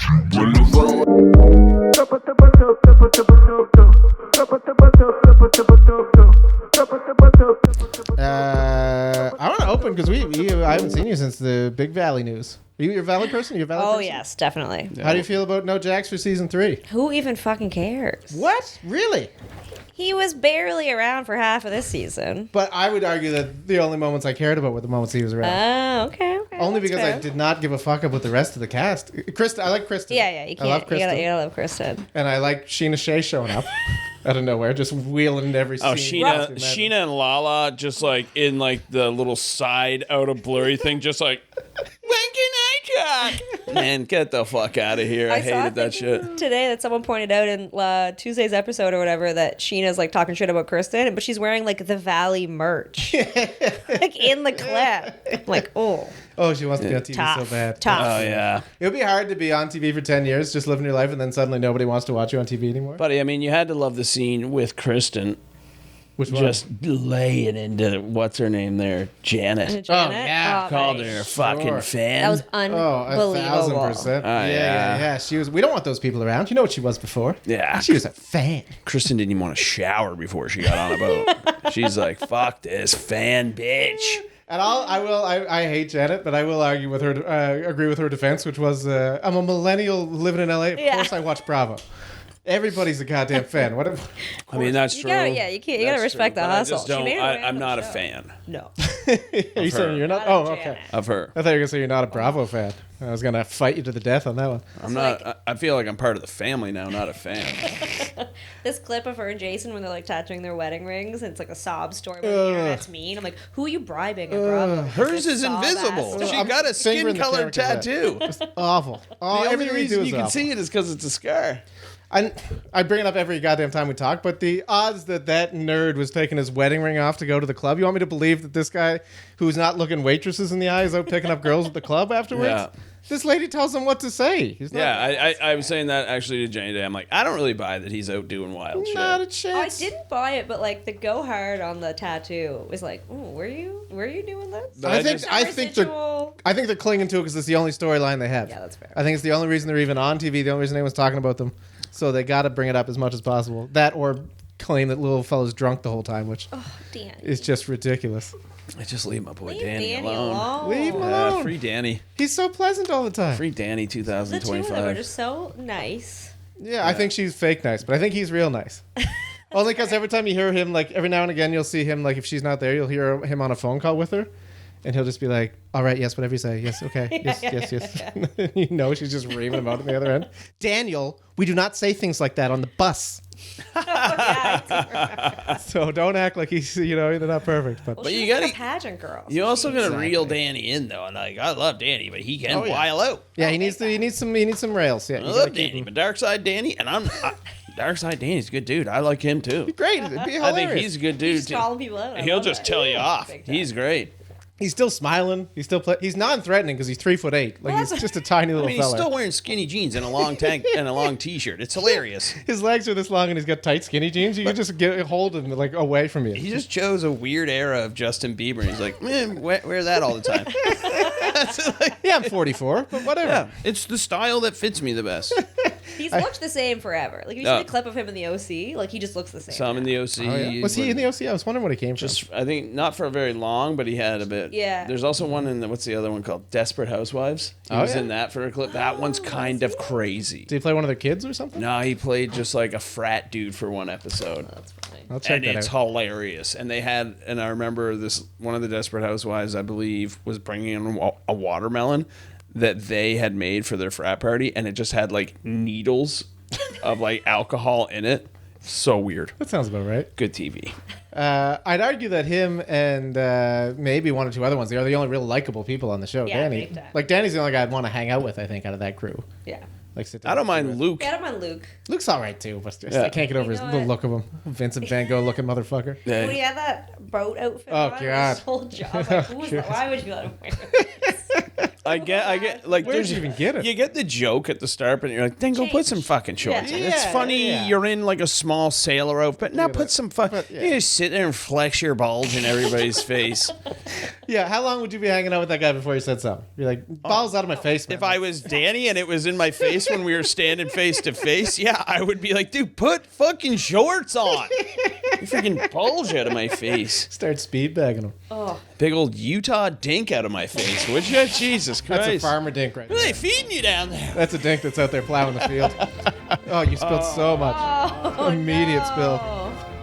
I want to open because I haven't seen you since the Big Valley news. Are you a Valley person? Oh, yes, definitely. How do you feel about No Jax for season 3? Who even fucking cares? What? Really? He was barely around for half of this season. But I would argue that the only moments I cared about were the moments he was around. Oh, okay. Only that's because fair. I did not give a fuck about the rest of the cast. Kristen, I like Kristen. Yeah, you can't. I love Kristen. You gotta love Kristen. And I like Sheena Shea showing up out of nowhere, just wheeling into every scene. Oh, Sheena and Lala just like in like the little side out of blurry thing, just like, when can I talk? Man, get the fuck out of here. I saw hated that shit. Today that someone pointed out in Tuesday's episode or whatever that Sheena's like talking shit about Kristen, but she's wearing like the Valley merch. Like in the clip. I'm like, oh. Oh, she wants to be on TV so bad. Tough. Oh, yeah. It would be hard to be on TV for 10 years, just living your life, and then suddenly nobody wants to watch you on TV anymore. Buddy, I mean, you had to love the scene with Kristen. Which one? Just laying into, what's her name there? Janet. Janet? yeah. Called buddy. her a fucking fan. That was Oh, unbelievable. 1,000%. yeah. Yeah. She was. We don't want those people around. You know what she was before? Yeah. She was a fan. Kristen didn't even want to shower before she got on a boat. She's like, fuck this fan bitch. And I hate Janet, but I will argue with her, agree with her defense, which was, I'm a millennial living in LA. Of course I watch Bravo. Everybody's a goddamn fan. What if, I mean, that's true. You gotta respect the But hustle. I just don't, She made her way I'm on not the a show. fan No. are you saying you're not? Not Oh, a okay. Janet. of her. I thought you were going to say you're not a Bravo fan. I was going to fight you to the death on that one. I'm not. I feel like I'm part of the family now, not a fan. This clip of her and Jason when they're like tattooing their wedding rings, and it's like a sob story about the internet's mean. I'm like, who are you bribing at Bravo? Hers is invisible. She I'm got a fingering the skin-colored camera. tattoo. It's awful. Oh, The only everything we do reason is you can awful. see it is because it's a scar. I bring it up every goddamn time we talk, but the odds that nerd was taking his wedding ring off to go to the club, you want me to believe that this guy who's not looking waitresses in the eye is out picking up girls at the club afterwards? Yeah. This lady tells him what to say. He's not, Yeah, I was saying that actually to Jenny today. I'm like, I don't really buy that he's out doing wild not a shit. I chance. didn't buy it, but like the go hard on the tattoo was like, ooh, were you doing this? But I I think just- I think Residual- they're clinging to it because it's the only storyline they have. Yeah, that's fair. I think it's the only reason they're even on TV. The only reason anyone's talking about them. So they got to bring it up as much as possible. That or claim that little fella's drunk the whole time, which Danny. is just ridiculous. I just leave my boy Leave Danny, Danny alone. alone. Leave him Yeah, alone. free Danny. He's so pleasant all the time. Free Danny The two of them are 2025. just so nice. Yeah, I think she's fake nice, but I think he's real nice. Only because every time you hear him, like every now and again, you'll see him, like if she's not there, you'll hear him on a phone call with her. And he'll just be like, all right, yes, whatever you say. Yes, okay. Yes. You know, she's just reaming him out on the other end. Daniel, we do not say things like that on the bus. So don't act like he's, they're not perfect. But Well, But she you was like gotta- a pageant girl. You also gonna Exactly. reel Danny in though, and like I love Danny, but he can Oh, yeah. while out. yeah, he needs some rails. Yeah, I you gotta love keep Danny, him- but Dark Side Danny, and Dark Side Danny's a good dude. I like him too. Great, it'd be hilarious. I think he's a good dude He's too. calling people out. I He'll love just it. tell you off. Big time. He's great. He's still smiling. He's non-threatening because he's 3'8". Like he's just a tiny little I mean, he's fella. still wearing skinny jeans and a long tank and a long T-shirt. It's hilarious. His legs are this long and he's got tight skinny jeans. You can just hold him like away from you. He just chose a weird era of Justin Bieber. And he's like, man, wear that all the time. That's like, Yeah, I'm 44, but whatever. yeah, it's the style that fits me the best. He's looked the same forever. Like, if you No. see the clip of him in the OC, like, he just looks the same. Some in the OC. Oh, yeah. Was he in the OC? I was wondering what he came from. Just, I think not for very long, but he had a bit. Yeah. There's also one in the, what's the other one called? Desperate Housewives. He Oh, was yeah? in that for a clip. That one's kind of crazy. Did he play one of their kids or something? No, he played just like a frat dude for one episode. That's funny. I'll check And that it's out. hilarious. And they had, and I remember this, one of the Desperate Housewives, I believe, was bringing in a watermelon that they had made for their frat party, and it just had like needles of like alcohol in it. So weird. That sounds about right. Good TV. I'd argue that him and maybe one or two other ones, they are the only real likable people on the show. Yeah, Danny. big time. Like, Danny's the only guy I'd want to hang out with, I think, out of that crew. Yeah. Like, sit down I don't and mind with. Luke. Get him on Luke. Luke's all right, too, but just, Yeah. I can't get over You his know the what? look of him. Vincent Van Gogh looking motherfucker. Yeah. When he had that boat outfit Oh, on, God. his whole job. Like, who was that? Why would you let him wear this? I get like Where'd there's you even get it? You get the joke at the start, but you're like, then go put some fucking shorts. Yeah. in. It's Yeah, funny yeah. you're in like a small sailor outfit. Now put some But, You just sit there and flex your bulge in everybody's face. Yeah, how long would you be hanging out with that guy before you said something? You're like, balls out of my face, man. If I was Danny and it was in my face when we were standing face to face, yeah, I would be like, dude, put fucking shorts on. You freaking bulge out of my face. Start speed bagging him. Oh, Big old Utah dink out of my face, would you? Jesus Christ. That's a farmer dink right What are there. they feeding you down there? That's a dink that's out there plowing the field. Oh, you spilled so much. Immediate spill.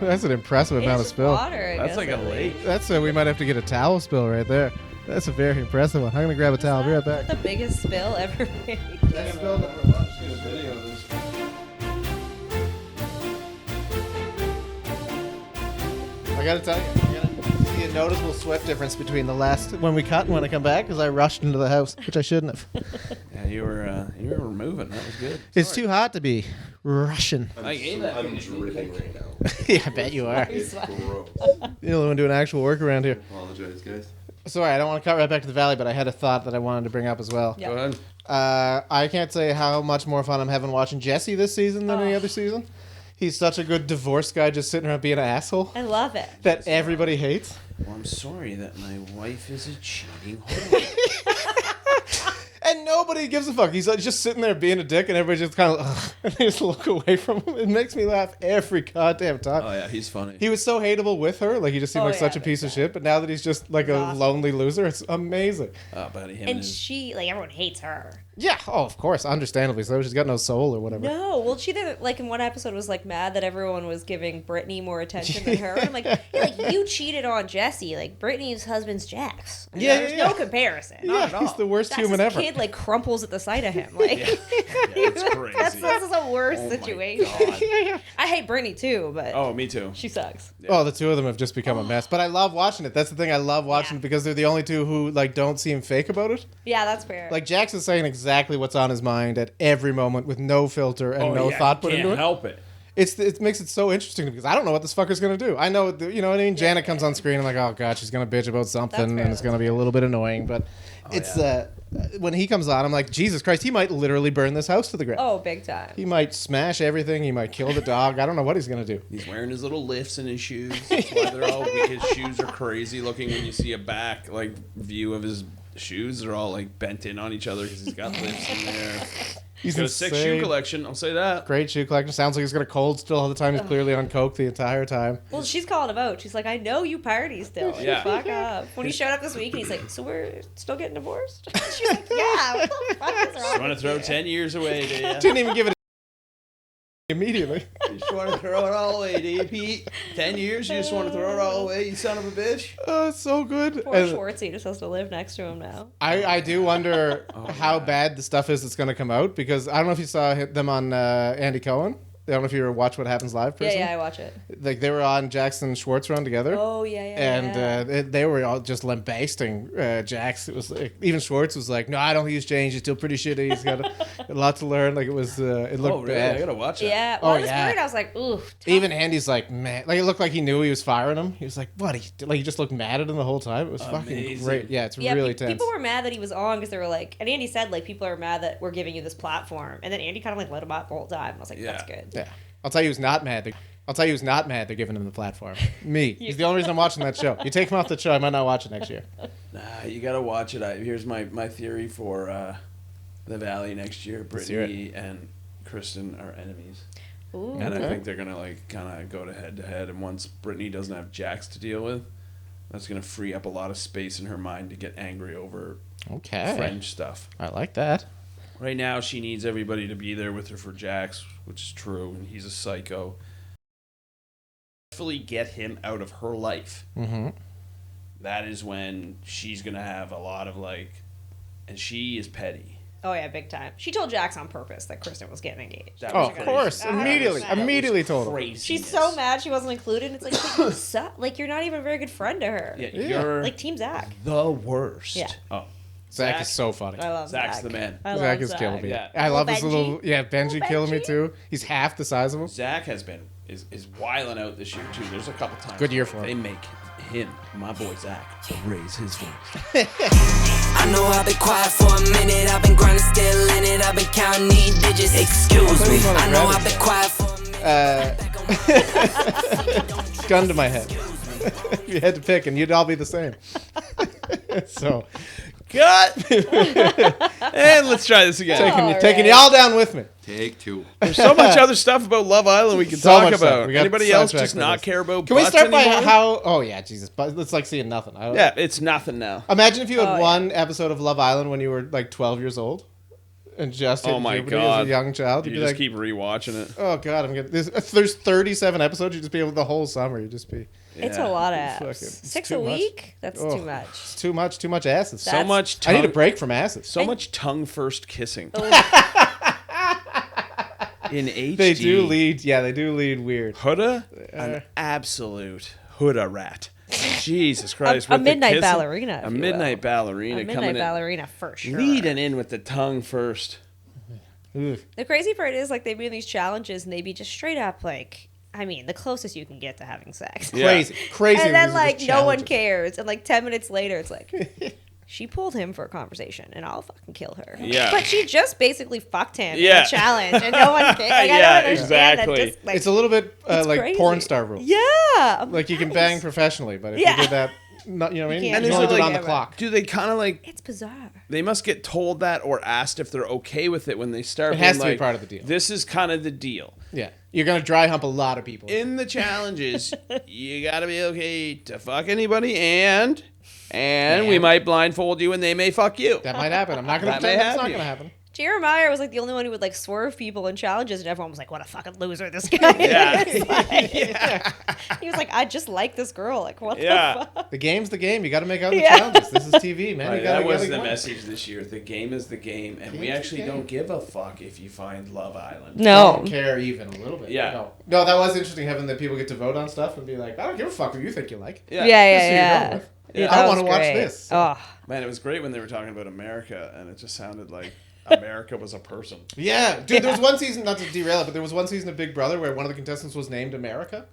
That's an impressive amount of it's spill. water. I That's guess, like a at lake. least. That's we might have to get a towel spill right there. That's a very impressive one. I'm gonna grab a towel. I'll be right back. The biggest spill ever made. I gotta tell you, you're gonna see a noticeable sweat difference between the last when we cut and when I come back because I rushed into the house, which I shouldn't have. Yeah, you were moving. That was good. It's too hot to be rushing. I gave that. I'm dripping right now. Yeah, I bet you are. It's gross. You're the only one doing actual work around here. Apologize, guys. Sorry, I don't want to cut right back to the valley, but I had a thought that I wanted to bring up as well. Yeah. Go ahead. I can't say how much more fun I'm having watching Jesse this season than any other season. He's such a good divorced guy just sitting around being an asshole I love it. that everybody hates. Well, I'm sorry that my wife is a cheating whore. And nobody gives a fuck. He's like just sitting there being a dick, and everybody just kind of ugh, and they just look away from him. It makes me laugh every goddamn time. Oh yeah, he's funny. He was so hateable with her, like he just seemed Oh, like such a yeah, piece of shit. But now that he's just like a awesome. lonely loser, it's amazing. Oh, buddy, him And his- she, like, everyone hates her. Yeah, oh, of course, understandably so. She's got no soul or whatever. No, well, she did, like, in one episode was, like, mad that everyone was giving Brittany more attention than her. And I'm like, yeah, like, you cheated on Jesse. Like, Brittany's husband's Jax. Like, Yeah, there's yeah, yeah. no comparison. Yeah, Not at he's all. the worst That's human this ever. kid, like, crumples at the sight of him. Like, it's crazy. that's a worse Oh my situation. God. I hate Brittany, too, but Oh, me too. she sucks. Oh, the two of them have just become a mess. But I love watching it. That's the thing. I love watching Yeah. it because they're the only two who like don't seem fake about it. Yeah, that's fair. Like Jax is saying exactly what's on his mind at every moment with no filter and no thought put into it. Help it. It makes it so interesting because I don't know what this fucker's gonna do. I know, you know what I mean. Janet comes on screen. I'm like, oh god, she's gonna bitch about something, fair, and it's gonna be a little bit annoying. But it's when he comes on, I'm like, Jesus Christ, he might literally burn this house to the ground. oh, big time. He might smash everything. He might kill the dog. I don't know what he's gonna do. He's wearing his little lifts in his shoes. That's why they're all his shoes are crazy looking when you see a back like view of his shoes. They're all like bent in on each other because he's got lifts in there. He's Got a sick shoe collection. I'll say that. Great shoe collection. Sounds like he's got a cold still all the time. He's clearly on coke the entire time. Well, she's calling him out. She's like, I know you party still. Yeah. Fuck up. When he showed up this week and he's like, so we're still getting divorced? She's like, yeah. What the fuck is wrong Just want to with throw you? 10 years away, do you? Didn't even give it immediately. You just want to throw it all away, do you, Pete? 10 years, you just want to throw it all away, you son of a bitch? Oh, it's so good. Poor And Schwartzy just has to live next to him now. I do wonder how bad the stuff is that's going to come out because I don't know if you saw them on Andy Cohen. I don't know if you ever watch What Happens Live person. Yeah, I watch it. Like they were on Jackson Schwartz run together. Oh, yeah. And they were all just lambasting Jax. It was like, even Schwartz was like, "No, I don't think he's changed. He's still pretty shitty. He's got a lot to learn." Like it was, it looked Oh, really? bad. I gotta watch it. Yeah. Well, Oh, I was yeah. worried. I was like, ooh. Even Andy's like, man, like it looked like he knew he was firing him. He was like, "What?" He just looked mad at him the whole time. It was fucking Amazing. great. Yeah, it's Yeah, really tense. people were mad that he was on because they were like, and Andy said, like, people are mad that we're giving you this platform. And then Andy kind of like let him out the whole time. I was like, that's Yeah. good. Yeah. I'll tell you who's not mad. I'll tell you who's not mad they're giving him the platform. Me. He's the only reason I'm watching that show. You take him off the show, I might not watch it next year. Nah, you gotta watch it. Here's my theory for the Valley next year. Let's hear Brittany and Kristen are enemies. Ooh. And Okay. I think they're gonna like kind of go to head. And once Brittany doesn't have Jax to deal with, that's gonna free up a lot of space in her mind to get angry over Okay. French stuff. I like that. Right now, she needs everybody to be there with her for Jax, which is true, and he's a psycho. Fully get him out of her life. Mm-hmm. That is when she's gonna have a lot of like, and she is petty. Oh, yeah, big time. She told Jax on purpose that Kristen was getting engaged. That Oh, was of crazy. course. That Immediately. was- that was Immediately told him. Craziness. She's so mad she wasn't included. It's like, but you suck. Like, you're not even a very good friend to her. Yeah, Yeah. you're Like, Team Zach. the worst. Yeah. Oh, Zach Zach- is so funny. I love Zach's Zach. the man. I love Zach is Zach. killing me. Yeah. I love Little this little, Benji. Benji Little killing me Benji. too. He's half the size of him. Zach has been is wiling out this year too. There's a couple times Good year where for him. they make him, my boy Zach, raise his voice. I know I've been quiet for a minute. I've been grinding, still in it. I've been counting these digits. Excuse me. I know I've been quiet for a minute. Gun to my head. If you had to pick, and you'd all be the same. So, Cut! And let's try this again. taking you all down with me. Take 2. There's so much other stuff about Love Island we can So talk much stuff. about. We got Anybody else sidetracked just with not this. care about Can we butts start by anymore? how? Oh yeah, Jesus, but it's like seeing nothing. Yeah, it's nothing now. Imagine if you had Oh, yeah. one episode of Love Island when you were like 12 years old, and just hit Oh my puberty God. as a young child. You'd You be just like, keep rewatching it. oh God, I'm gonna. There's 37 episodes. You'd just be able the whole summer. You'd just be. It's Yeah. a lot of Fucking- apps. it's 6 too a much. week? That's Oh, too much. It's too much. Too much asses. So That's- much I need a tongue, break from asses. so much tongue first kissing. In HD. They do lead. Yeah, they do lead weird. Huda, an absolute Huda rat. Jesus Christ. A with the midnight kissing. ballerina, if A you midnight will. ballerina A coming midnight in. ballerina for sure. Leading in with the tongue first. Ugh. The crazy part is like they be in these challenges and they be just straight up like, I mean, the closest you can get to having sex. Yeah. Crazy. And then these are like just no one challenges. cares, and like 10 minutes later, it's like she pulled him for a conversation, and I'll fucking kill her. Yeah. but she just basically fucked him in Yeah. a challenge, and no one cares. Like, I Yeah, don't understand exactly. That just, like, It's a little bit it's like crazy. porn star rules. Yeah, I'm Like you can nice. bang professionally, but if Yeah. you did that, not, you know what I mean? You You can't can do only it do it like on the ever. clock. Do they kind of like, It's bizarre. they must get told that or asked if they're okay with it when they start It has being to be like, part of the deal. This is kind of the deal. Yeah, you're gonna dry hump a lot of people. In the challenges, you gotta be okay to fuck anybody, and we might blindfold you and they may fuck you. That might happen. I'm not gonna That may pretend that's not happen. gonna happen. Jeremiah was like the only one who would like swerve people in challenges, and everyone was like, "What a fucking loser this guy is!" Yeah. He was like, "I just like this girl. Like, what Yeah. the fuck?" The game's the game. You got to make out the Yeah. challenges. This is TV, man. Right, You gotta, that was you the gotta go. message this year. The game is the game, and we Game's the actually game. don't give a fuck if you find Love Island. No, Don't care even a little bit. Yeah. No, that was interesting having that people get to vote on stuff and be like, I don't give a fuck who you think you like. yeah, Just who you're yeah. going with. Yeah. I that want to was watch great. this. Oh, Man, it was great when they were talking about America, and it just sounded like America was a person. Yeah, dude. There was one season, not to derail it, but there was one season of Big Brother where one of the contestants was named America,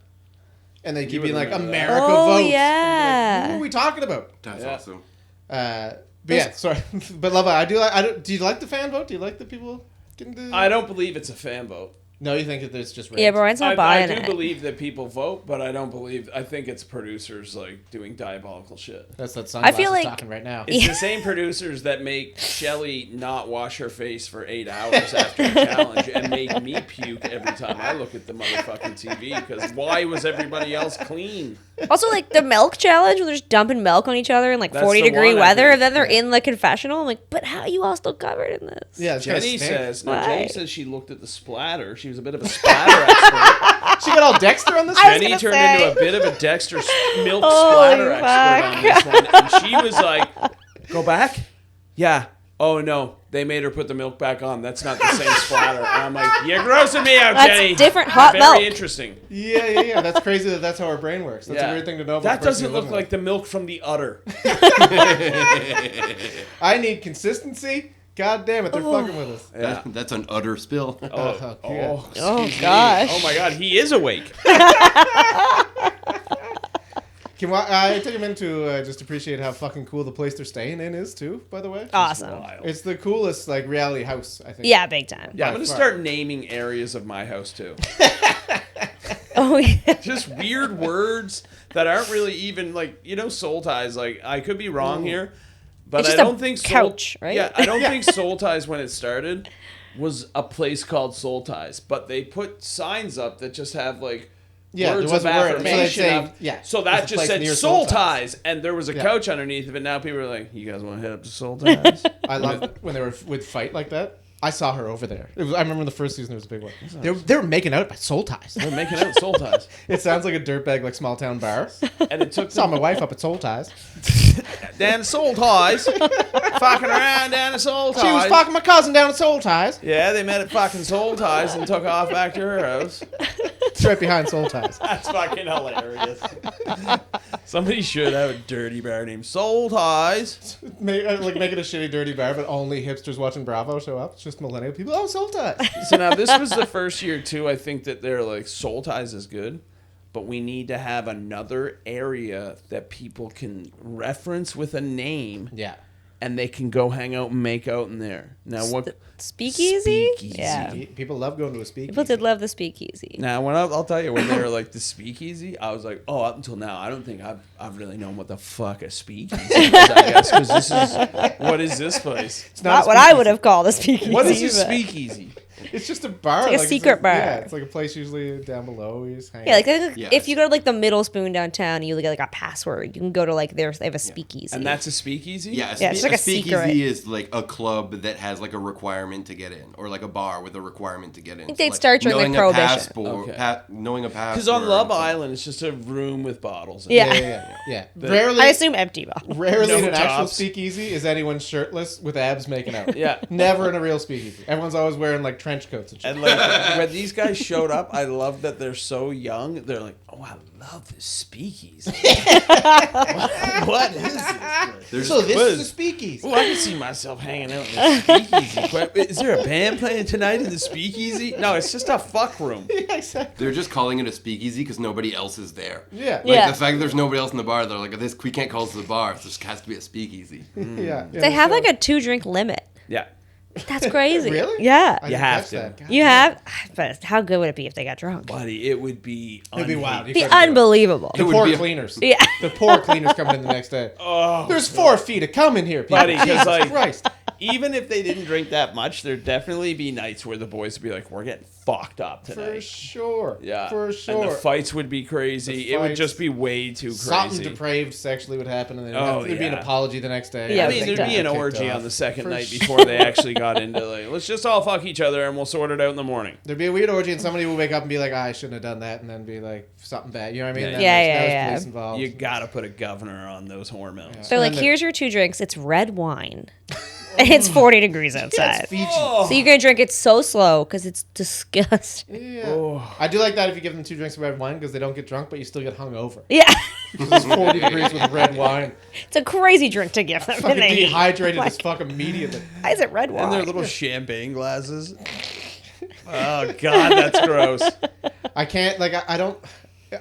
and they keep would being like, remember that. America Oh, votes. And yeah. like, who are we talking about? That's Yeah. awesome. But yeah, sorry, but love. I do. Do you like the fan vote? Do you like the people getting to? I don't believe it's a fan vote. No, you think that there's just rigged? yeah, but Ryan's not I buying do it. believe that people vote, but I don't believe. I think it's producers like doing diabolical shit. That's that I feel sunglasses like- talking right now. It's the same producers that make Shelly not wash her face for 8 hours after a challenge and make me puke every time I look at the motherfucking TV. Because why was everybody else clean? Also, like the milk challenge, where they're just dumping milk on each other in like That's 40-degree the one, I weather, think. and then they're in the confessional. I'm like, but how are you all still covered in this? Yeah, it's gonna Jenny stink. says. No, Why? Jenny says she looked at the splatter. She was a bit of a splatter expert. She got all Dexter on this. I was Jenny gonna turned say. into a bit of a Dexter milk Holy splatter expert on this one, and she was like, "Go back, yeah." Oh no, they made her put the milk back on. That's not the same splatter. And I'm like, "You're grossing me out, That's Jenny." different hot Very milk. interesting. Yeah. That's crazy that that's how our brain works. That's Yeah. a weird thing to know. About That the person doesn't you're look living like the milk from the udder. with. I need consistency. God damn it, they're fucking with us. Yeah. That's an utter spill. Oh, Oh, Oh gosh. Oh my God, he is awake. I take him in to just appreciate how fucking cool the place they're staying in is too. By the way, Awesome. Wild. it's the coolest like reality house. I think. Yeah, big time. Yeah, I'm By gonna far. start naming areas of my house too. Oh yeah. Just weird words that aren't really even like soul ties. Like I could be wrong here, but It's I just a don't think couch, right? Yeah, I don't think Soul Ties when it started was a place called Soul Ties, but they put signs up that just have like Yeah, words there was of a word. So they affirmation. say, of- yeah, so there's that a just place said near Soul Soul Ties, and there was a Yeah. couch underneath of it. Now people are like, "You guys want to head up to Soul Ties?" I love when they would fight like that. I saw her over there. I remember the first season. There was a big one. They were making out by soul ties. They're making out Soul Ties, It sounds like a dirtbag like small town bar. and it took Saw them my wife up at Soul Ties. down to Soul Ties, fucking around down to Soul Ties. She was fucking my cousin down at Soul Ties. Yeah, they met at fucking Soul Ties and took off back to her house. It's right behind Soul Ties. That's fucking hilarious. Somebody should have a dirty bar named Soul Ties. Make it a shitty dirty bar, but only hipsters watching Bravo show up. It's just millennial people. Oh, Soul Ties. So now this was the first year too. I think that they're like Soul Ties is good, but we need to have another area that people can reference with a name. Yeah. And they can go hang out and make out in there. Now what? Speakeasy? Speakeasy. Yeah. People love going to a speakeasy. People did love the speakeasy. Now when I'll tell you when they were like the speakeasy, I was like, oh, up until now, I don't think I've really known what the fuck a speakeasy is. I guess because this is what is this place? It's not what I would have called a speakeasy. What is a but- speakeasy? It's just a bar. It's like a secret bar. Yeah, it's like a place usually down below. You just hang Yeah, out. like Yeah. if you go to like the Middle Spoon downtown, you get like a password. You can go to like they have a speakeasy. And that's a speakeasy? Yeah, Yeah, it's like a speakeasy secret. is like a club that has like a requirement to get in, or like a bar with a requirement to get in. think they'd like start during, like, knowing a Prohibition. passport, Okay. knowing a passport. Because on Love and stuff. Island, it's just a room with bottles. in Yeah. it. Yeah. The- Rarely, I assume empty bottle. rarely No in an actual tops. speakeasy is anyone shirtless with abs making out. Yeah. Never in a real speakeasy. Everyone's always wearing like trench coats and shit. And like when these guys showed up, I love that they're so young. They're like, "Oh, I love this speakeasy. what is this? There's So this What is a is- speakeasy. Oh, I can see myself hanging out in the speakeasy. Is there a band playing tonight in the speakeasy? No, it's just a fuck room. Yeah, exactly. They're just calling it a speakeasy because nobody else is there. Yeah. Like Yeah. the fact that there's nobody else in the bar, they're like, "This we can't call this a bar. So this has to be a speakeasy." Yeah. They have like a 2-drink limit. Yeah. That's crazy. Really? Yeah. I You didn't have catch to. that. God You damn. have, but how good would it be if they got drunk? Buddy, it would be It'd be wild. You Be couldn't do it. unbelievable. The would poor be a- cleaners. Yeah. The poor cleaners coming in the next day. Oh, There's 4 feet of cum in here, people. Buddy, 'cause, Jesus like- Christ. even if they didn't drink that much, there'd definitely be nights where the boys would be like, "We're getting fucked up For tonight." sure. Yeah, For And sure. the fights would be crazy. The It would fights. just be way too crazy. Something depraved sexually would happen, and then Oh, there'd be an yeah. apology the next day. Yeah, I I mean, think there'd be an Kicked orgy off. on the second For night sure. before they actually got into like, let's just all fuck each other and we'll sort it out in the morning. There'd be a weird orgy, and somebody would wake up and be like, I shouldn't have done that, and then be like, something bad. You know what I mean? Yeah. Then Yeah, there's- yeah, there's yeah. police involved. You gotta put a governor on those hormones. They're like, And then- here's your 2 drinks. It's red wine. And it's 40 degrees outside. Fiji. Oh. So you're going to drink it so slow because it's disgusting. Yeah. Oh. I do like that if you give them 2 drinks of red wine because they don't get drunk, but you still get hungover. Yeah. Because it's 40 degrees with red wine. It's a crazy drink to give them. Fucking and they eat. dehydrated Like, as fuck immediately. why is it red wine? And their little champagne glasses. Oh god, that's gross. I can't, like, I don't.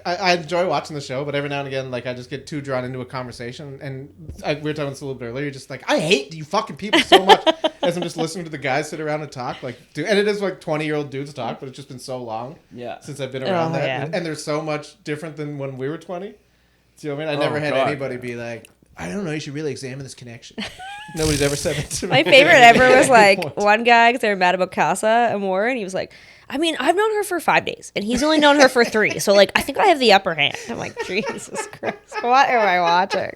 I enjoy watching the show, but every now and again, like, I just get too drawn into a conversation. And we were talking this a little bit earlier. You're just like, I hate you fucking people so much. As I'm just listening to the guys sit around and talk. Like, dude, and it is like 20-year-old dudes talk, but it's just been so long Yeah. since I've been around Oh, that. yeah. And they're so much different than when we were 20. Do you know what I mean? I never had God. anybody be like, I don't know, you should really examine this connection. Nobody's ever said that to me. My favorite ever was like Point. one guy because they were mad about Casa and Warren. He was like, I mean, I've known her for 5 days and he's only known her for 3. So like, I think I have the upper hand. I'm like, Jesus Christ, what am I watching?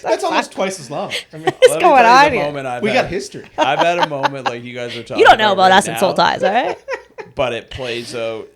That's almost twice as long. I mean, What's Let me going tell you on the here? moment I've we had. got history. I've had a moment like you guys are talking. You don't know about right us in Soul now, Ties, all right? but it plays out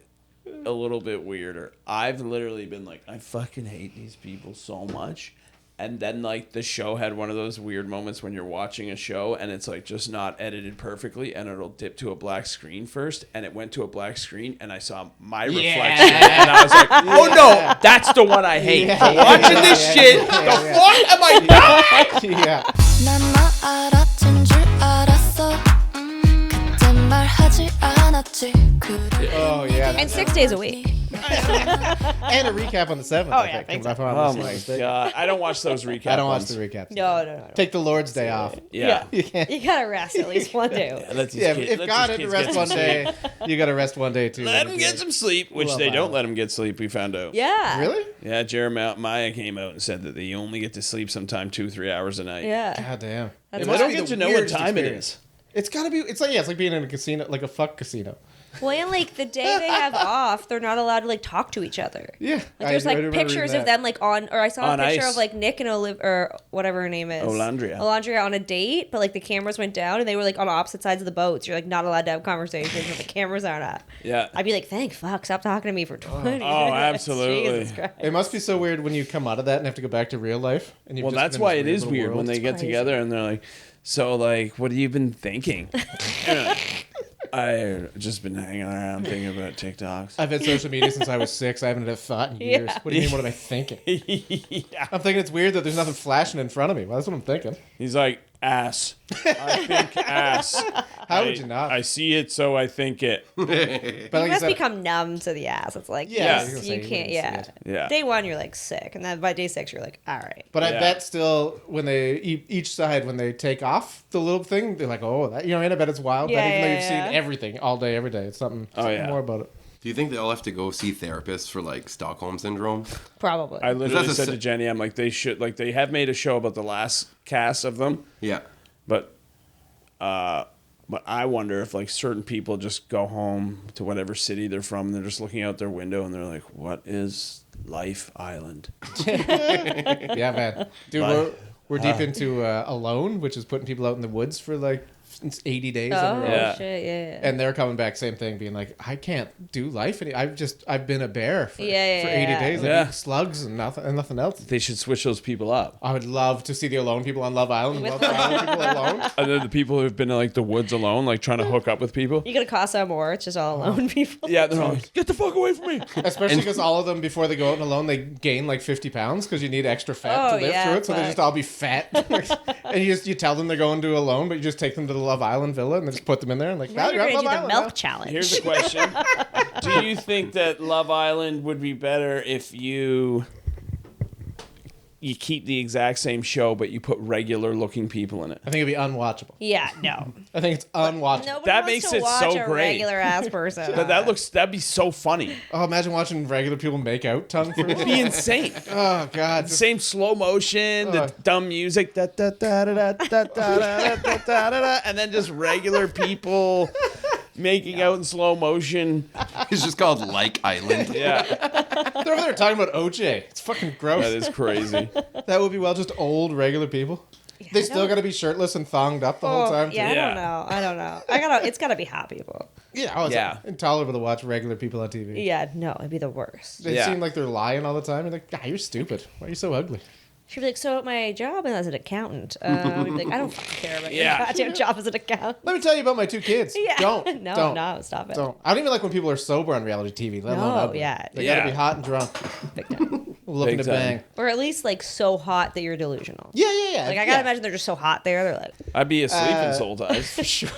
a little bit weirder. I've literally been like, I fucking hate these people so much. And then like the show had one of those weird moments when you're watching a show and it's like just not edited perfectly and it'll dip to a black screen first, and it went to a black screen and I saw my reflection and I was like, oh no, that's the one I hate. Yeah. For watching this Yeah. shit, Yeah. the fuck am I doing? Yeah. 난 너 알았던 줄 알았어 그땐 말하지 않았지 그래 Oh, yeah. And 6 days a week. And a recap on the 7th. Oh, I yeah, think. thanks. If I'm not Oh my mistaken. god, I don't watch those recaps. I don't watch the recaps. No. Take the Lord's Day off. Yeah. You can't. You gotta rest at least one day. Let these Yeah, kids- if let God these had to kids rest get one some day, you got to rest one day too. Let them get some sleep, which Love they don't Island. let them get sleep, we found out. Yeah. Really? Yeah, Jeremiah came out and said that they only get to sleep sometime 2-3 hours a night. Yeah. God damn. That's It They must don't be get the to know what weirdest time experience. it is. It's gotta be. It's like being in a casino, like a fuck casino. Well, and like the day they have off, they're not allowed to like talk to each other. Yeah. Like, there's I like remember pictures reading of that. them like on, or I saw a On picture ice. of like Nick and or whatever her name is. Olandria on a date, but like the cameras went down and they were like on opposite sides of the boats. You're like not allowed to have conversations when the cameras aren't up. Yeah. I'd be like, thank fuck, stop talking to me for 20 minutes. absolutely. Jesus Christ. It must be so weird when you come out of that and have to go back to real life. And you've Well, just that's been in why this it is little weird when world. they get crazy. together and they're like, so, like, what have you been thinking? I've just been hanging around thinking about TikToks. I've had social media since I was 6. I haven't had a thought in years. Yeah. What do you mean? What am I thinking? Yeah. I'm thinking it's weird that there's nothing flashing in front of me. Well, that's what I'm thinking. He's like, Ass. I think ass. How would you not? I see it, so I think it. But You like I must said, become numb to the ass. It's like, Yeah, yes, I was gonna you say, you can't. wouldn't Yeah. see Yeah. Day one, you're like sick, and then by day 6, you're like, all right. but I Yeah. bet still when they each side when they take off the little thing, they're like, oh, that, you know, and I bet it's wild. Yeah, but even though yeah, you've yeah. seen everything all day, every day, it's something yeah. more about it. Do you think they'll have to go see therapists for like Stockholm syndrome? Probably. I literally That's a said to si- Jenny, I'm like, they have made a show about the last cast of them, Yeah. but I wonder if like certain people just go home to whatever city they're from, and they're just looking out their window and they're like, what is Life Island? Yeah, man. Dude, Bye. we're deep into Alone, which is putting people out in the woods for like 80 days in a oh, row. Yeah. shit, yeah. And they're coming back, same thing, being like, I can't do life. I've been a bear for, Yeah, for yeah, 80 yeah. days. Yeah. I've eaten slugs and nothing else. They should switch those people up. I would love to see the alone people on Love Island and Love Island people alone. And then the people who've been in like the woods alone, like trying to hook up with people. You go to Casa Amor, it's just all alone people. Yeah, they're all like, get the fuck away from me. Especially because all of them, before they go out and alone, they gain like 50 pounds because you need extra fat Oh, to live yeah, through it. So they fuck. just all be fat. And you tell them they're going to alone, but you just take them to the Love Island villa and just put them in there and like, Now "Ah, you're you're on going to Love do the Island milk now." challenge. Here's the question. Do you think that Love Island would be better if you keep the exact same show, but you put regular looking people in it? I think it'd be unwatchable. Yeah, no. I think it's unwatchable. Nobody That wants makes to it watch so a great. regular ass person. But that'd be so funny. Oh, imagine watching regular people make out tongue for It'd be insane. Oh, God. Just- Same slow motion, the dumb music, da, da, da, da, da, da, da, da, da, da, da, and then just regular people making out in slow motion. It's just called Like Island. Yeah, They're over there talking about OJ. It's fucking gross. that is crazy. That would be just old regular people. They still got to be shirtless and thonged up the whole time. too. Yeah, I Yeah. don't know. It's gotta be hot people. Yeah. Oh, it's Yeah. intolerable to watch regular people on TV. Yeah, no, it'd be the worst. They Yeah. seem like they're lying all the time. You're like, God, you're stupid. Why are you so ugly? She'd be like, so at my job and as an accountant, I'd be like, I don't fucking care about Yeah. your goddamn job as an accountant. Let me tell you about my 2 kids. Yeah. Don't. No, Don't. no, stop it. Don't. I don't even like when people are sober on reality TV. Let alone No, ugly. yeah. They got to Yeah. be hot and drunk, Big time. looking Big to time. bang. Or at least like so hot that you're delusional. Yeah. Like I gotta imagine they're just so hot there. They're like, I'd be asleep in Soul Ties. Sure.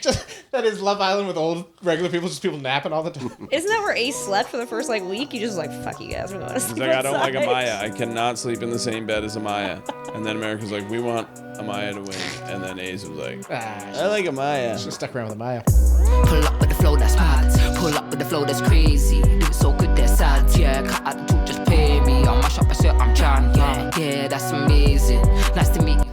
Just that is Love Island with old regular people, just people napping all the time. isn't that where Ace slept for the first like week? You just like, fuck you guys, we're going to He's sleep like, I don't like outside." Amaya. I cannot sleep in the same bed as Amaya. And then America's like, we want Amaya to win. And then Ace was like, I like Amaya. Just stuck around with Maya. Pull up with the flow that's hot. Pull up with the flow that's crazy. Do it so good that's sad. Yeah, cut out the two, just pay me. On my shop, I said I'm John. Yeah, that's amazing. Nice to meet you.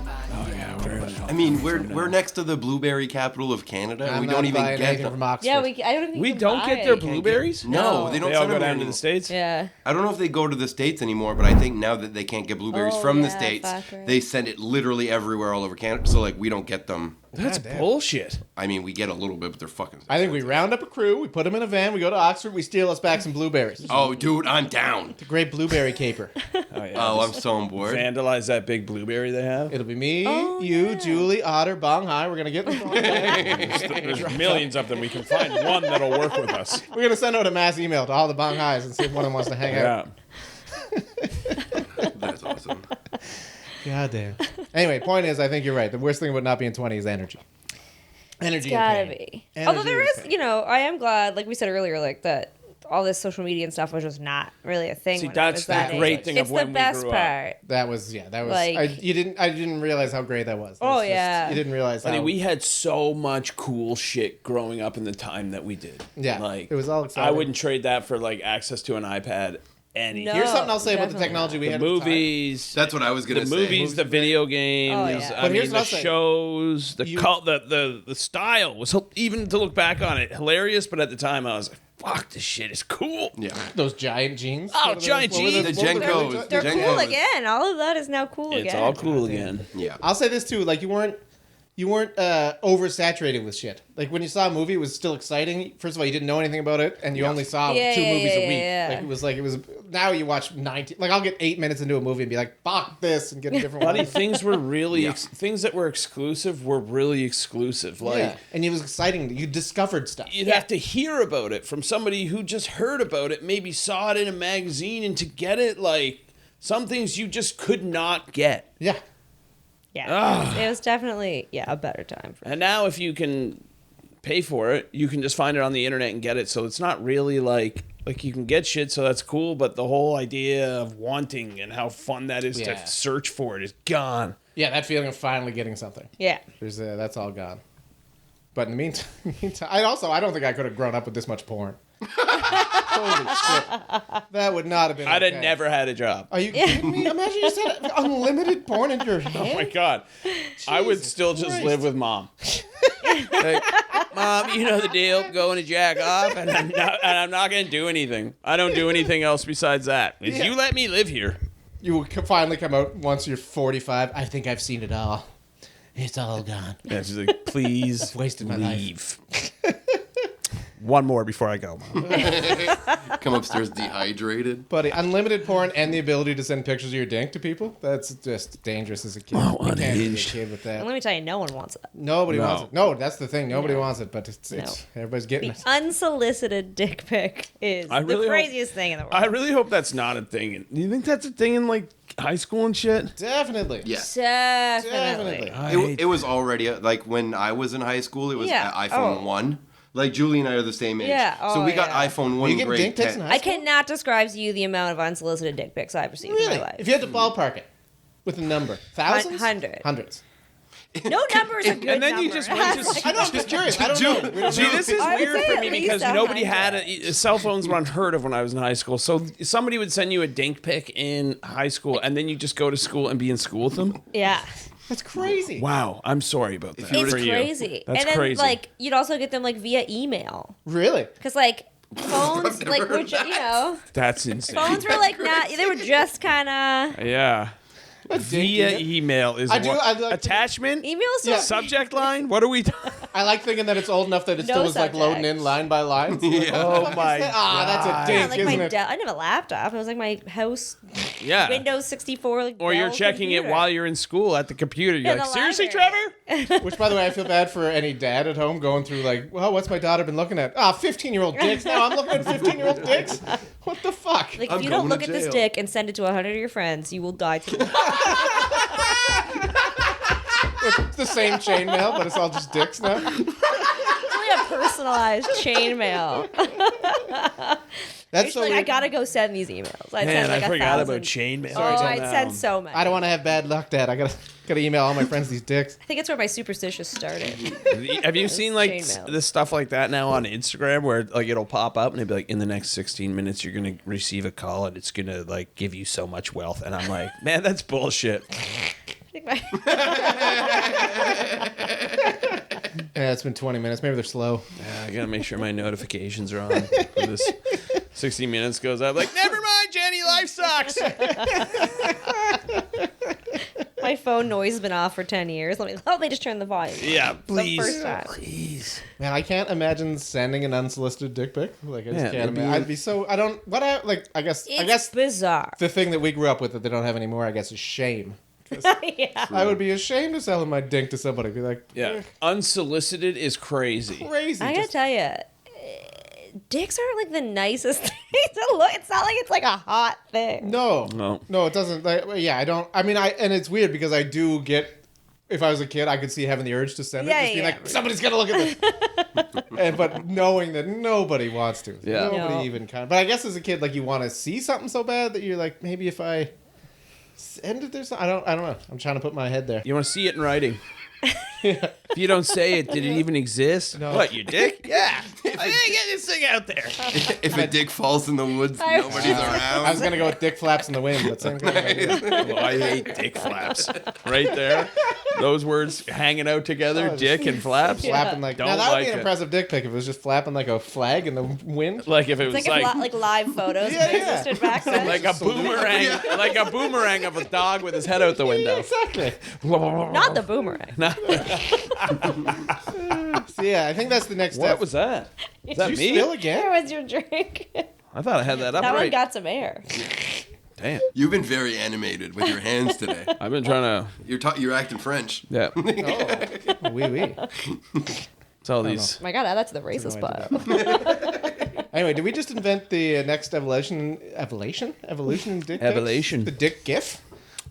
I mean, we're next to the blueberry capital of Canada. I'm we not don't even buying get anything them. from Oxford. Yeah, I don't think We you can don't buy get their it. blueberries? No, they don't They all send go them down to any- the States? Yeah. I don't know if they go to the States anymore, but I think now that they can't get blueberries Oh, from the yeah, States, fuck, right. they send it literally everywhere all over Canada. So, like, we don't get them. That's God damn. bullshit. I mean, we get a little bit, but they're fucking I think we round up a crew, we put them in a van, we go to Oxford, we steal us back some blueberries. Oh, dude, I'm down. The great blueberry caper. Oh, yeah. Oh, I'm so on board. Vandalize that big blueberry they have. It'll be me, Oh, you, yeah. Julie, Otter, Bong Hai. We're gonna get them. There's millions of them. We can find one that'll work with us. We're gonna send out a mass email to all the Bong Hais and see if one of them wants to hang out. Yeah. That's awesome. God damn. Anyway, point is, I think you're right. The worst thing about not being 20 is energy. Energy. Gotta and pain. be. Energy Although there and is, pain. you know, I am glad, like we said earlier, like that all this social media and stuff was just not really a thing. See, when I that's was the that great age. thing of it's when the we best grew up. part. That was Like- I didn't realize how great that was. That Oh, was just- yeah. You didn't realize how Buddy, we had so much cool shit growing up in the time that we did. Yeah, Like, it was all exciting. I wouldn't trade that for like access to an iPad. Any No. Here's something I'll say about the definitely technology we the had. at the time. movies, That's what I was the gonna say. movies, the video games. Oh, yeah. I But mean, here's what the I'll say. shows, the You- the style was even to look back on it hilarious. But at the time, I was like, "Fuck, this shit is cool." Yeah. Those giant jeans. Oh, What were giant what were jeans. The what were Jenkos. They're The cool Jenkos. again. All of that is now cool It's again. all cool again. Yeah. I'll say this too, like you weren't oversaturated with shit. Like when you saw a movie, it was still exciting. First of all, you didn't know anything about it, and you only saw Yeah, 2 yeah, movies yeah, a week. yeah. Like it was. Now you watch 19. Like I'll get 8 minutes into a movie and be like, "Fuck this," and get a different Buddy, one. things were really things that were exclusive were really exclusive. Like Yeah, and it was exciting. You discovered stuff. you'd have to hear about it from somebody who just heard about it, maybe saw it in a magazine, and to get it, like some things you just could not get. Yeah. Yeah, it was definitely a better time. And now if you can pay for it, you can just find it on the internet and get it. So it's not really like you can get shit, so that's cool. But the whole idea of wanting and how fun that is to search for it is gone. Yeah, that feeling of finally getting something. Yeah. There's that's all gone. But in the meantime, I don't think I could have grown up with this much porn. Holy shit. That would not have been I'd okay. have never had a job. Are you kidding me? Imagine you just had unlimited porn in your hand. Oh my God. I would still just Christ. live with mom. Like, Mom, you know the deal. Going to jack off, and I'm not going to do anything. I don't do anything else besides that. Is you let me live here. You will finally come out once you're 45. I think I've seen it all. It's all gone. Yeah, she's like, please wasted my leave. One more before I go, Mom. Come upstairs dehydrated. Buddy, unlimited porn and the ability to send pictures of your dink to people, that's just dangerous as a kid. Oh, you can't be a unhinged. kid with that. And let me tell you, no one wants it. Nobody No. wants it. No, that's the thing. Nobody No. wants it, but it's everybody's getting The it. unsolicited dick pic is I really the hope- craziest thing in the world. I really hope that's not a thing. Do you think that's a thing in like high school and shit? Definitely. Yeah. Definitely. Definitely. It was already, like, when I was in high school, it was Yeah. iPhone 1. Like, Julie and I are the same age. Yeah. So Oh, we got yeah. iPhone 1 Were you getting grade dink pics 10. in high I school? cannot describe to you the amount of unsolicited dick pics I've received Really? in my life. If you had to ballpark it with a number, thousands? Hundreds. No number is a good And then number. you just went to I know, I'm just curious. I don't know. We don't See, know. this is I would weird say for me at least because nobody 100. had cell phones were unheard of when I was in high school. So somebody would send you a dink pic in high school, and then you just go to school and be in school with them. Yeah. That's crazy. Wow, I'm sorry about that. you It's for you. crazy. That's and then, crazy. like, you'd also get them, like, via email. Really? Because, like, phones, never like, heard were, of that. you know, That's insane. phones were, like, not, they were just kind of, Yeah. Via email is I do- what? I like- Attachment? emails Yeah. Subject line? What are we I like thinking that it's old enough that it No still is like loading subject. in line by line. Oh my That's a yeah, dink, like isn't my it? I didn't have a laptop. It was like my house Yeah. Windows 64. Like, Or you're Dell checking it computer. while you're in school at the computer. You're In like, the seriously, library." Trevor? Which, by the way, I feel bad for any dad at home going through like, well, what's my daughter been looking at? 15-year-old dicks. Now I'm looking at 15-year-old dicks. What the fuck? Like, I'm if you don't going look to at this jail. dick and send it to 100 of your friends, you will die today. It's the same chainmail, but it's all just dicks now. It's only a personalized chainmail. That's so Like, I weird. gotta go send these emails. I'd Man, send like I forgot 1,000. about chainmail. Oh, I'd send so many. I don't want to have bad luck, Dad. I gotta email all my friends these dicks. I think it's where my superstitious started. Have you seen like chainmail. this stuff like that now on Instagram where like it'll pop up and it'll be like in the next 16 minutes you're gonna receive a call and it's gonna like give you so much wealth and I'm like, man, that's bullshit. I think my- Yeah, it's been 20 minutes. Maybe they're slow. I gotta make sure my notifications are on for this 60 minutes goes up. Like, never mind, Jenny, life sucks. My phone noise has been off for 10 years. Let me just turn the volume. Yeah, The please. first time. Please. Man, I can't imagine sending an unsolicited dick pic. Like, I just Yeah, can't it'd be- imagine. I'd be so. I don't. What I like. I guess. It's bizarre. The thing that we grew up with that they don't have anymore, I guess, is shame. Yeah. I would be ashamed of selling my dink to somebody. Be like, Yeah. Unsolicited is crazy. crazy. I gotta tell you, dicks aren't like the nicest thing to look. It's not like it's like a hot thing. No, No. it doesn't. Like, yeah, I don't. I mean, and it's weird because I do get. If I was a kid, I could see having the urge to send it. Yeah, Just being yeah. like, somebody's gonna look at this. But knowing that nobody wants to. Yeah. Nobody No. even kind of. But I guess as a kid, like you want to see something so bad that you're like, maybe if I send it, there's. I don't know. I'm trying to put my head there. You want to see it in writing. If you don't say it, did it even exist? No. What, your dick? Yeah. I get this thing out there. If a dick falls in the woods, nobody's around. I was gonna go with dick flaps in the wind, but same kind of idea. Oh, I hate dick flaps. Right there. Those words hanging out together, Oh, dick and flaps. Flapping like. Don't Now that would like be an it. impressive dick pic if it was just flapping like a flag in the wind. Like if it was It's like, like live photos Yeah, that yeah. existed back then. like a boomerang, like a boomerang of a dog with his head out the window. Exactly. Not the boomerang. So yeah, I think that's the next step. What was that? Is that Did me? you spill again? Where was your drink? I thought I had that up That one right. got some air. Damn. You've been very animated with your hands today. I've been trying to. You're acting French. Yeah. Oh, oui, oui. It's all these. Oh my god, add that to the racist No bio. Anyway, did we just invent the next evolution in dick pics? Evolution. The dick gif?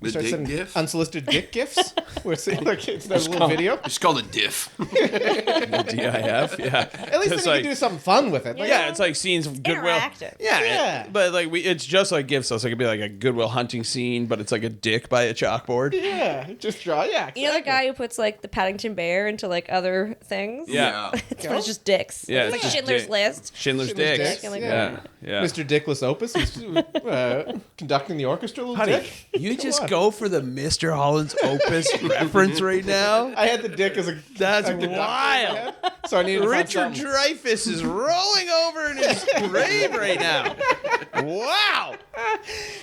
We The start dick sending gif? Unsolicited dick gifs? We're seeing like it's that little video. It's called a diff. The DIF, yeah. At least then It's you like, can do something fun with it. Like, yeah, it's like scenes of Goodwill. Interactive. Yeah, Yeah. but like it's just like GIFs. So it could be like a Goodwill hunting scene, but it's like a dick by a chalkboard. yeah, just draw. Yeah, You know the exactly. guy who puts like the Paddington Bear into like other things? Yeah. It's, but it's just dicks. Yeah, It's it's like just Schindler's dick. List. Schindler's Schindler's Dicks. Dicks, Like, Yeah, yeah. Mr. Dickless Opus. He's conducting the orchestra. Little Honey, dick. you Come just on. go for the Mr. Holland's Opus reference right now. I had the dick as a. That's a conductor in my wild. head, so I needed to find Richard something. Dreyfuss is rolling over in his grave right now. Wow.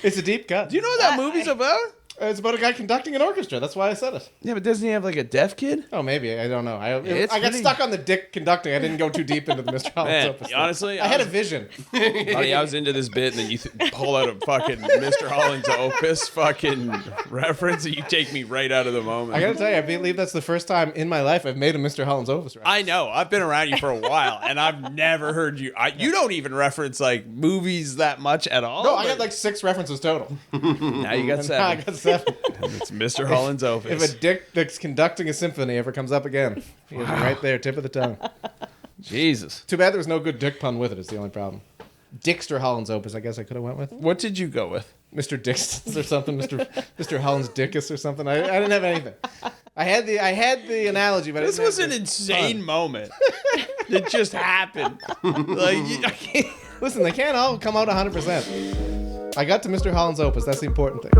It's a deep cut. Do you know what that movie's about? It's about a guy conducting an orchestra. That's why I said it. Yeah, but doesn't he have like a deaf kid? Oh, maybe. I don't know. It's I got pretty- stuck on the dick conducting. I didn't go too deep into the Mr. Holland's Man, Opus. honestly, I had a vision. Buddy, I was into this bit, and then you pull out a fucking Mr. Holland's Opus fucking reference, and you take me right out of the moment. I gotta tell you, I believe that's the first time in my life I've made a Mr. Holland's Opus reference. I know. I've been around you for a while, and I've never heard you. You don't even reference like movies that much at all. No, I but got like 6 references total. now you got And now I 7. got 7. It's Mr. Holland's Opus. If a dick that's conducting a symphony ever comes up again, he is right there, tip of the tongue. Jesus. Too bad there was no good dick pun with it. Is the only problem. Dickster Holland's Opus. I guess I could have went with What did you go with? Mr. Dix's or something. Mr. Holland's Dickus or something. I didn't have anything. I had the analogy, but I This didn't was have an the insane pun. moment. That just happened. Like, I can't. Listen, they can't all come out 100%. I got to Mr. Holland's Opus. That's the important thing.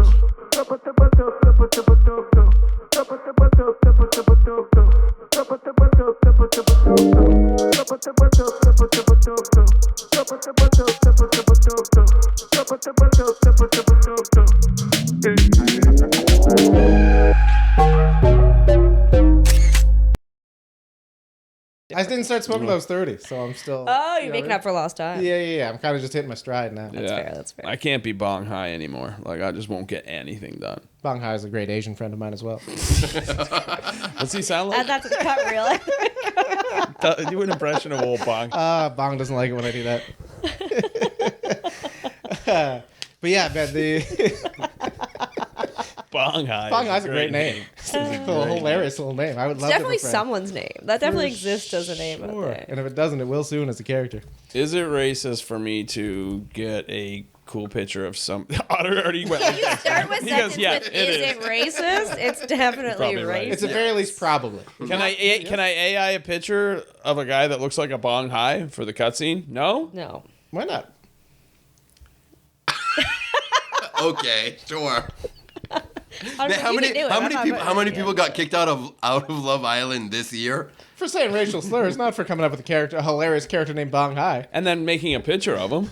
I didn't start smoking till I was 30, so I'm still. Oh, you're making up for lost time. Yeah. I'm kind of just hitting my stride now. That's fair. That's fair. I can't be bong high anymore. Like, I just won't get anything done. Bong Hai is a great Asian friend of mine as well. What's he sound like? Add that to the cut reel. Do an impression of old bong. Bong doesn't like it when I do that. But yeah, man, the Bong high. Bong Hai's a great name. It's a hilarious little name. I would love Definitely to befriend. someones name. That definitely For exists as a name out Sure. there. And if it doesn't, it will soon as a character. Is it racist for me to get a cool picture of some? Otter already went. You start with He sentence goes, yeah, with, it is is. it racist? It's definitely Probably right. racist. It's at very least probably. Can I AI a picture of a guy that looks like a bong high for the cutscene? No. No. Why not? Okay, sure. Honestly, How you many can do it. how I'm many not people voting how many for people you. got kicked out of Love Island this year? For saying racial slurs, not for coming up with a hilarious character named Bong Hai, And then making a picture of him.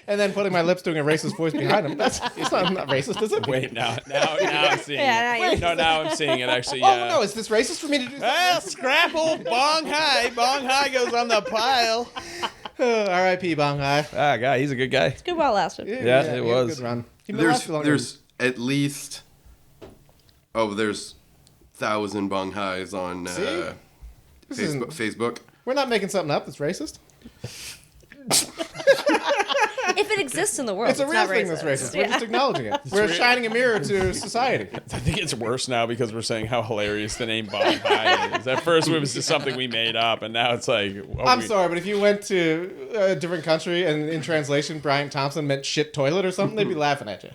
and then putting my lips doing a racist voice behind him. It's not racist, is it? Wait, now I'm seeing Yeah, it. now Now I'm seeing it actually. Oh Yeah. no, is this racist for me to do Well, something? scrapple bong high. Bong high goes on the pile. R.I.P. Bong Hai. Ah, guy, he's a good guy. Good while it lasted. Yeah, it he had a was. good run. He lasted longer There's at least there's 1,000 Bong Hais on See? This isn't- Facebook. We're not making something up that's racist. If it exists in the world, It's a real not thing that's racist. We're Yeah. just acknowledging it. We're shining a mirror to society. I think it's worse now because we're saying how hilarious the name Bong High is. At first, it was just something we made up, and now it's like. I'm sorry, but if you went to a different country and in translation Brian Thompson meant shit toilet or something, they'd be laughing at you.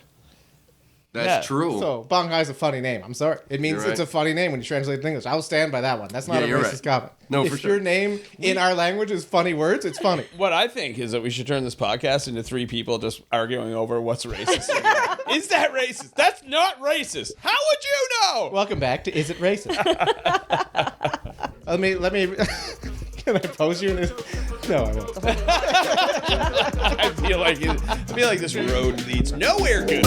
That's Yeah. true. So Bong Hai's a funny name. I'm sorry. It means You're right. it's a funny name when you translate it to English. I will stand by that one. That's not Yeah, a you're racist right. comment. No, if for sure. your name in our language is funny words, it's funny. What I think is that we should turn this podcast into 3 people just arguing over what's racist. Is that racist? That's not racist. How would you know? Welcome back to Is It Racist? let me can I pose you in this? No, I won't. I feel like this road leads nowhere good.